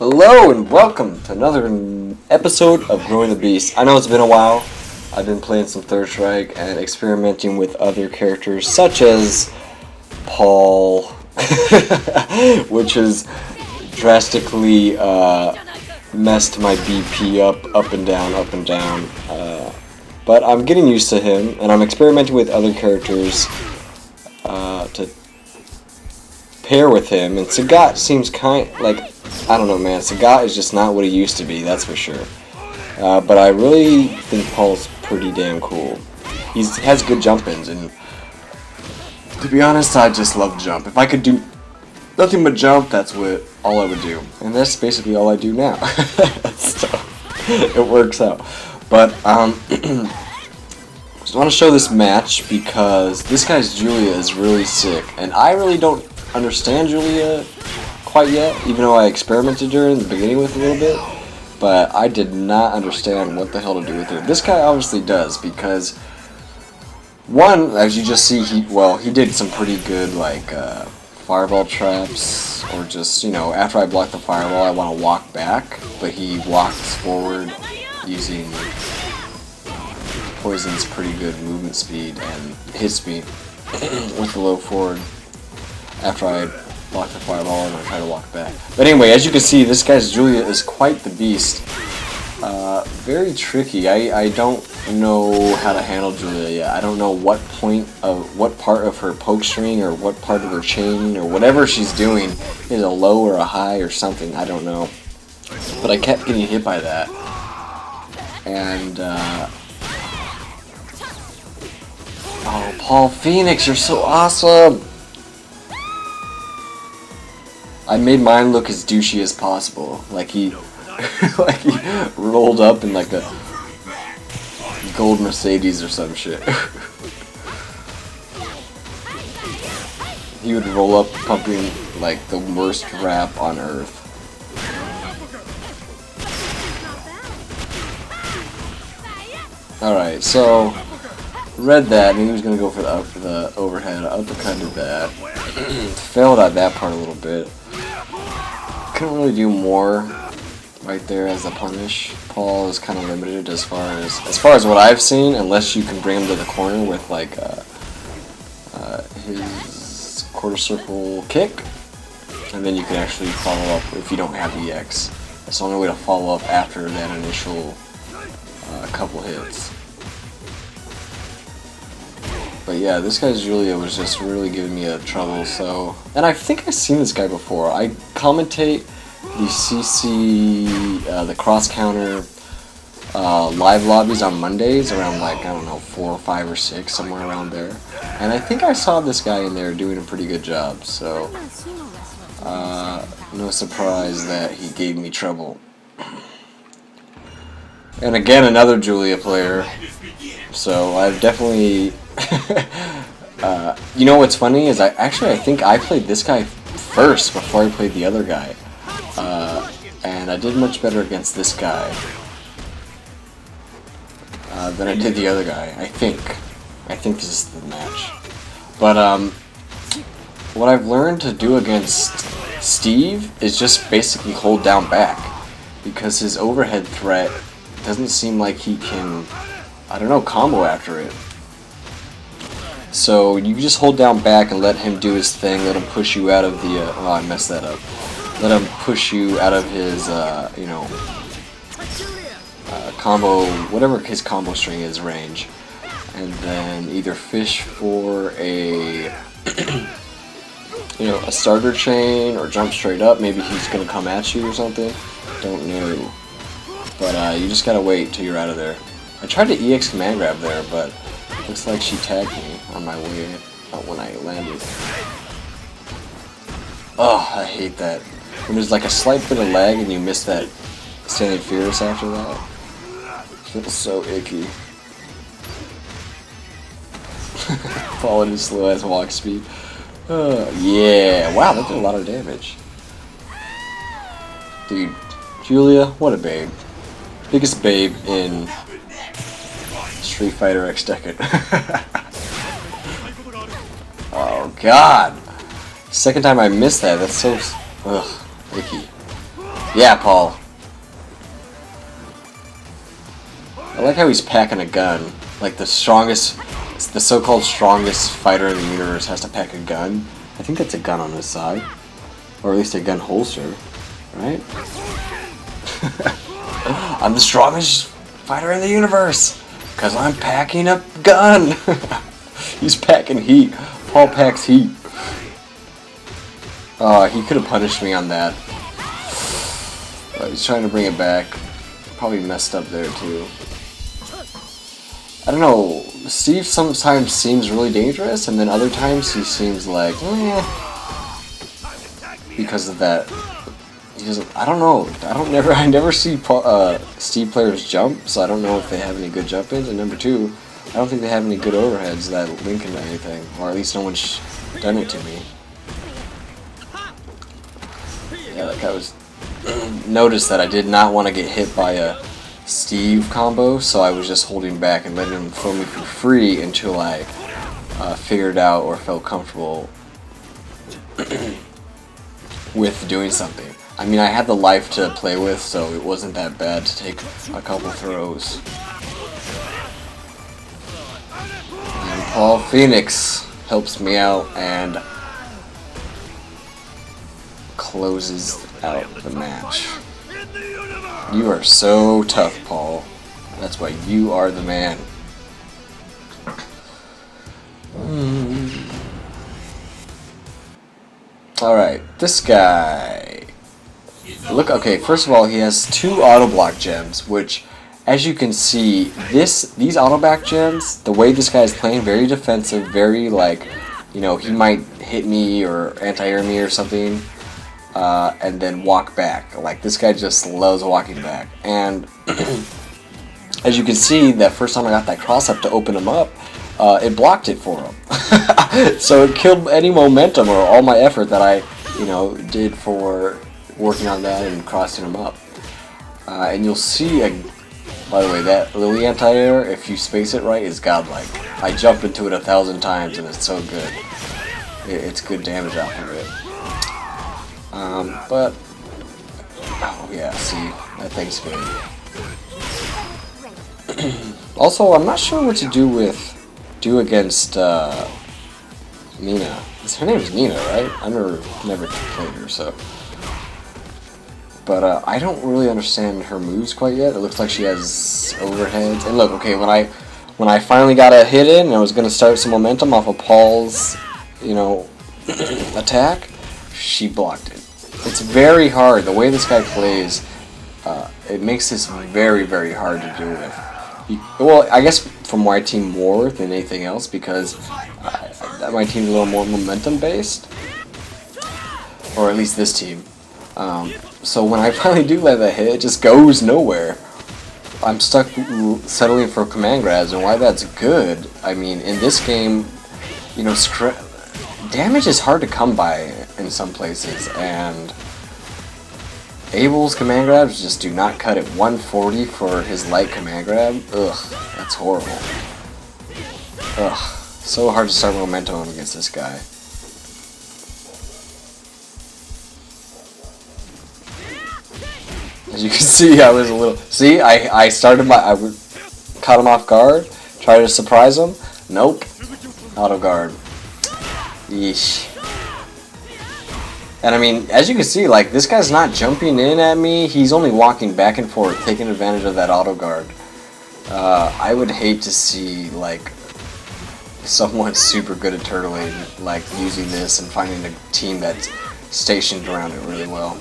Hello and welcome to another episode of Growing the Beast. I know it's been a while. I've been playing some Third Strike and experimenting with other characters such as Paul, which has drastically messed my BP up and down, up and down. But I'm getting used to him, and I'm experimenting with other characters to pair with him. And Sagat seems I don't know, man. Sagat is just not what he used to be, that's for sure. But I really think Paul's pretty damn cool. He has good jump-ins, and to be honest, I just love jump. If I could do nothing but jump, that's all I would do. And that's basically all I do now. So, it works out. But, just want to show this match because this guy's Julia is really sick. And I really don't understand Julia quite yet, even though I experimented her in the beginning with a little bit, but I did not understand what the hell to do with her. This guy obviously does, because one, as you just see, he did some pretty good fireball traps, or just, after I block the fireball I want to walk back, but he walks forward using Poison's pretty good movement speed and hits me with the low forward after I block the fireball and I try to walk back. But anyway, as you can see, this guy's Julia is quite the beast. Very tricky. I don't know how to handle Julia yet. I don't know what part of her poke string or what part of her chain or whatever she's doing is a low or a high or something. I don't know. But I kept getting hit by that. And oh, Paul Phoenix, you're so awesome! I made mine look as douchey as possible, like he rolled up in like a gold Mercedes or some shit. He would roll up pumping like the worst rap on earth. Alright, so read that and he was gonna go for the overhead. Uppercutted that. Failed at that part a little bit. Couldn't really do more right there as a punish. Paul is kind of limited as far as what I've seen, unless you can bring him to the corner with his quarter circle kick, and then you can actually follow up if you don't have EX. That's the only way to follow up after that initial couple hits. But yeah, this guy's Julia was just really giving me a trouble, so... And I think I've seen this guy before. I commentate the CC, the cross-counter live lobbies on Mondays around I don't know, 4 or 5 or 6, somewhere around there. And I think I saw this guy in there doing a pretty good job, so... no surprise that he gave me trouble. And again, another Julia player. So I've definitely... you know what's funny is I think I played this guy first before I played the other guy, and I did much better against this guy than I did the other guy. I think this is the match. But what I've learned to do against Steve is just basically hold down back, because his overhead threat doesn't seem like he can, I don't know, combo after it. So you just hold down back and let him do his thing, let him push you out of the, oh, I messed that up. Let him push you out of his, combo, whatever his combo string is, range. And then either fish for a, a starter chain or jump straight up. Maybe he's going to come at you or something. Don't know. But you just gotta wait till you're out of there. I tried to EX command grab there, but looks like she tagged me on my way out when I landed. Oh, I hate that. When there's like a slight bit of lag and you miss that standing fierce after that. It feels so icky. Followed his slow ass walk speed. Yeah, wow, that did a lot of damage. Dude, Julia, what a babe. Biggest babe in Street Fighter X Tekken. Oh god! Second time I missed that, that's so... ugh, icky. Yeah, Paul. I like how he's packing a gun. Like the strongest, the so-called strongest fighter in the universe has to pack a gun. I think that's a gun on his side. Or at least a gun holster. Right? I'm the strongest fighter in the universe. Because I'm packing a gun. He's packing heat. Paul packs heat. He could have punished me on that. He's trying to bring it back. Probably messed up there too. I don't know. Steve sometimes seems really dangerous, and then other times he seems like, because of that. He doesn't. I don't know. I never see Steve players jump, so I don't know if they have any good jump-ins. And number two, I don't think they have any good overheads that link into anything, or at least no one's done it to me. Yeah, like I was noticed that I did not want to get hit by a Steve combo, so I was just holding back and letting him throw me for free until I figured out or felt comfortable with doing something. I mean, I had the life to play with, so it wasn't that bad to take a couple throws. And Phoeeeeenix helps me out and closes out the match. You are so tough, Paul. That's why you are the man. Alright, this guy. Look, okay, first of all, he has 2 auto block gems, which, as you can see, these auto block gems, the way this guy is playing, very defensive, very like, you know, he might hit me or anti-air me or something, and then walk back. Like, this guy just loves walking back. And as you can see, that first time I got that cross up to open him up, it blocked it for him. So it killed any momentum or all my effort that I, you know, did for working on that and crossing him up. And you'll see, by the way, that Lily anti-air, if you space it right, is godlike. I jump into it 1,000 times and it's so good. It's good damage off of it. But, oh yeah, see, that thing's good. Also, I'm not sure what to do against Nina. Her name is Nina, right? I've never played her, so. But I don't really understand her moves quite yet. It looks like she has overheads. And look, okay, when I finally got a hit in and I was gonna start some momentum off of Paul's, you know, attack, she blocked it. It's very hard. The way this guy plays, it makes this very, very hard to deal with. Well, I guess for my team more than anything else, because my team's a little more momentum based, or at least this team. So when I finally do let that hit, it just goes nowhere. I'm stuck settling for command grabs, and why that's good, I mean, in this game, you know, damage is hard to come by in some places, and Abel's command grabs just do not cut it. 140 for his light command grab. Ugh, that's horrible. Ugh, so hard to start momentum against this guy. As you can see, I was a little... See, I started I caught him off guard, tried to surprise him. Nope. Auto guard. Yeesh. And I mean, as you can see, like, this guy's not jumping in at me, he's only walking back and forth, taking advantage of that auto guard. I would hate to see, like, someone super good at turtling, like, using this and finding a team that's stationed around it really well.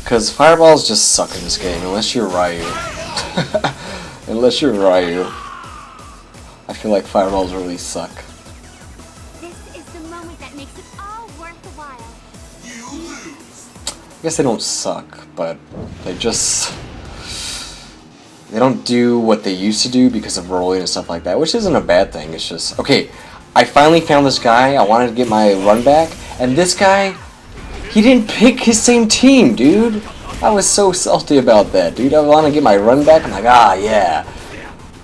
Because fireballs just suck in this game, unless you're Ryu. Unless you're Ryu. I feel like fireballs really suck. I guess they don't suck, but they don't do what they used to do because of rolling and stuff like that, which isn't a bad thing. It's just, okay, I finally found this guy. I wanted to get my run back, and this guy, he didn't pick his same team, dude. I was so salty about that, dude. I want to get my run back. I'm like, ah, yeah,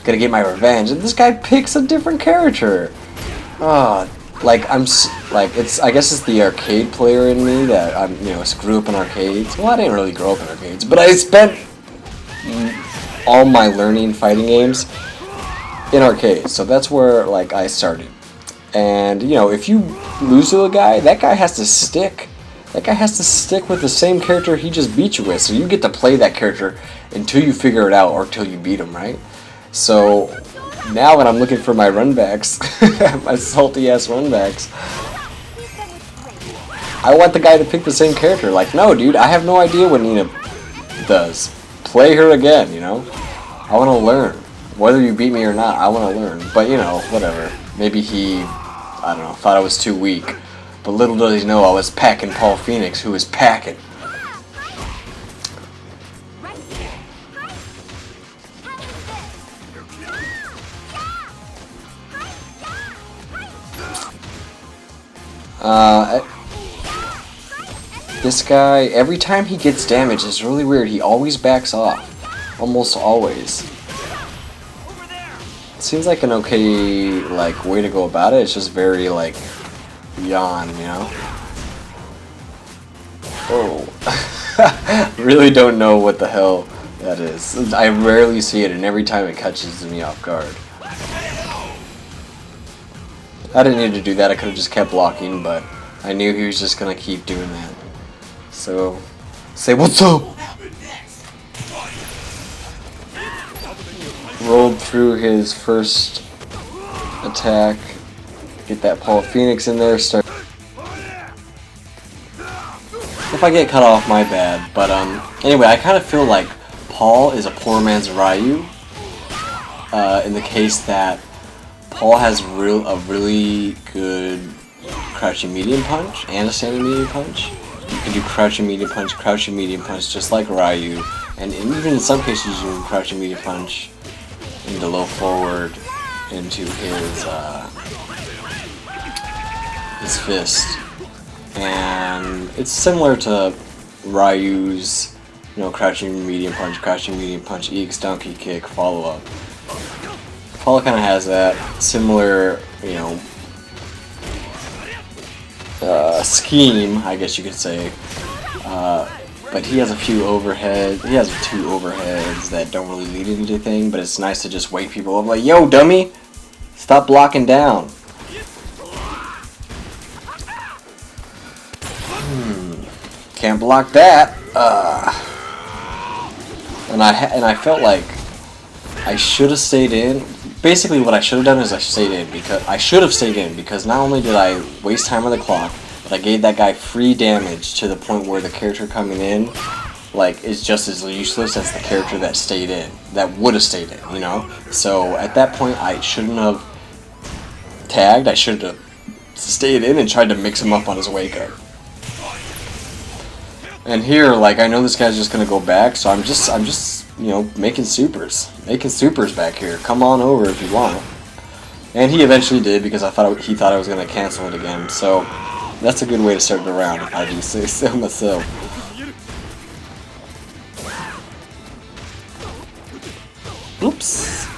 gonna get my revenge, and this guy picks a different character. Ah, like it's, I guess it's the arcade player in me that grew up in arcades. Well, I didn't really grow up in arcades, but I spent all my learning fighting games in arcades, so that's where like I started. And if you lose to a guy, that guy has to stick. That guy has to stick with the same character he just beat you with, so you get to play that character until you figure it out or until you beat him, right? So now when I'm looking for my runbacks, my salty ass runbacks, I want the guy to pick the same character. Like, no, dude, I have no idea what Nina does. Play her again, I want to learn. Whether you beat me or not, I want to learn. But, whatever. Maybe he, I don't know, thought I was too weak. But little does he know I was packing Paaaaaaaaaaul, who was packing. This guy, every time he gets damaged, it's really weird. He always backs off. Almost always. It seems like an okay, way to go about it. It's just very, yawn, Oh. Really don't know what the hell that is. I rarely see it, and every time it catches me off guard. I didn't need to do that. I could have just kept blocking, but I knew he was just gonna keep doing that. So, say what's up! Rolled through his first attack. Get that Phoeeeeenix in there. Start. If I get cut off, my bad. But anyway, I kind of feel like Paul is a poor man's Ryu. In the case that Paul has a really good crouching medium punch and a standing medium punch. You can do crouching medium punch just like Ryu, and even in some cases you can crouching medium punch into low forward into his fist, and it's similar to Ryu's crouching medium punch, EX donkey kick, follow up. Paul kind of has that similar, scheme, I guess you could say. But he has a few overheads. He has 2 overheads that don't really lead into anything, but it's nice to just wake people up like, yo, dummy, stop blocking down. Can't block that. And I felt like I should have stayed in. Basically, what I should have done is I should have stayed in because not only did I waste time on the clock, but I gave that guy free damage to the point where the character coming in, is just as useless as the character that stayed in, that would have stayed in, So at that point, I shouldn't have tagged. I should have stayed in and tried to mix him up on his wake up. And here, I know this guy's just gonna go back, so I'm just making supers back here. Come on over if you want. And he eventually did because he thought I was gonna cancel it again. So that's a good way to start the round, if I do say so myself. Oops.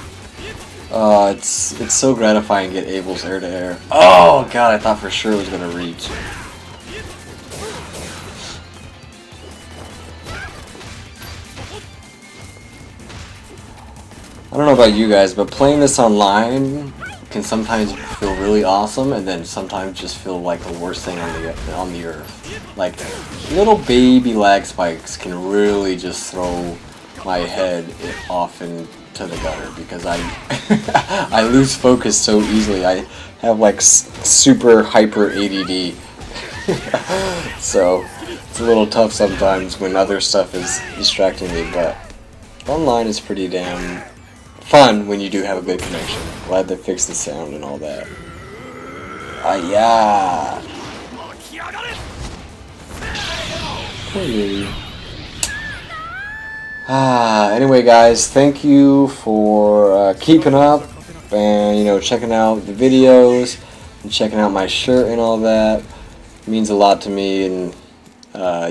It's so gratifying to get Abel's air to air. Oh god, I thought for sure it was gonna reach. I don't know about you guys, but playing this online can sometimes feel really awesome, and then sometimes just feel like the worst thing on the earth. Little baby lag spikes can really just throw my head off into the gutter because I I lose focus so easily. I have super hyper ADD, so it's a little tough sometimes when other stuff is distracting me. But online is pretty damn fun when you do have a good connection. Glad they fixed the sound and all that. Yeah. Anyway, guys, thank you for keeping up and checking out the videos and checking out my shirt and all that. It means a lot to me, and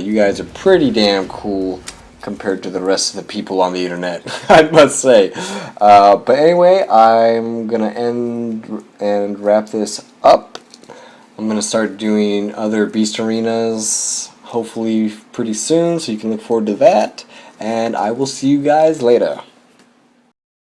you guys are pretty damn cool compared to the rest of the people on the internet, I must say. But anyway, I'm gonna end and wrap this up. I'm going to start doing other Beast Arenas hopefully pretty soon, so you can look forward to that. And I will see you guys later.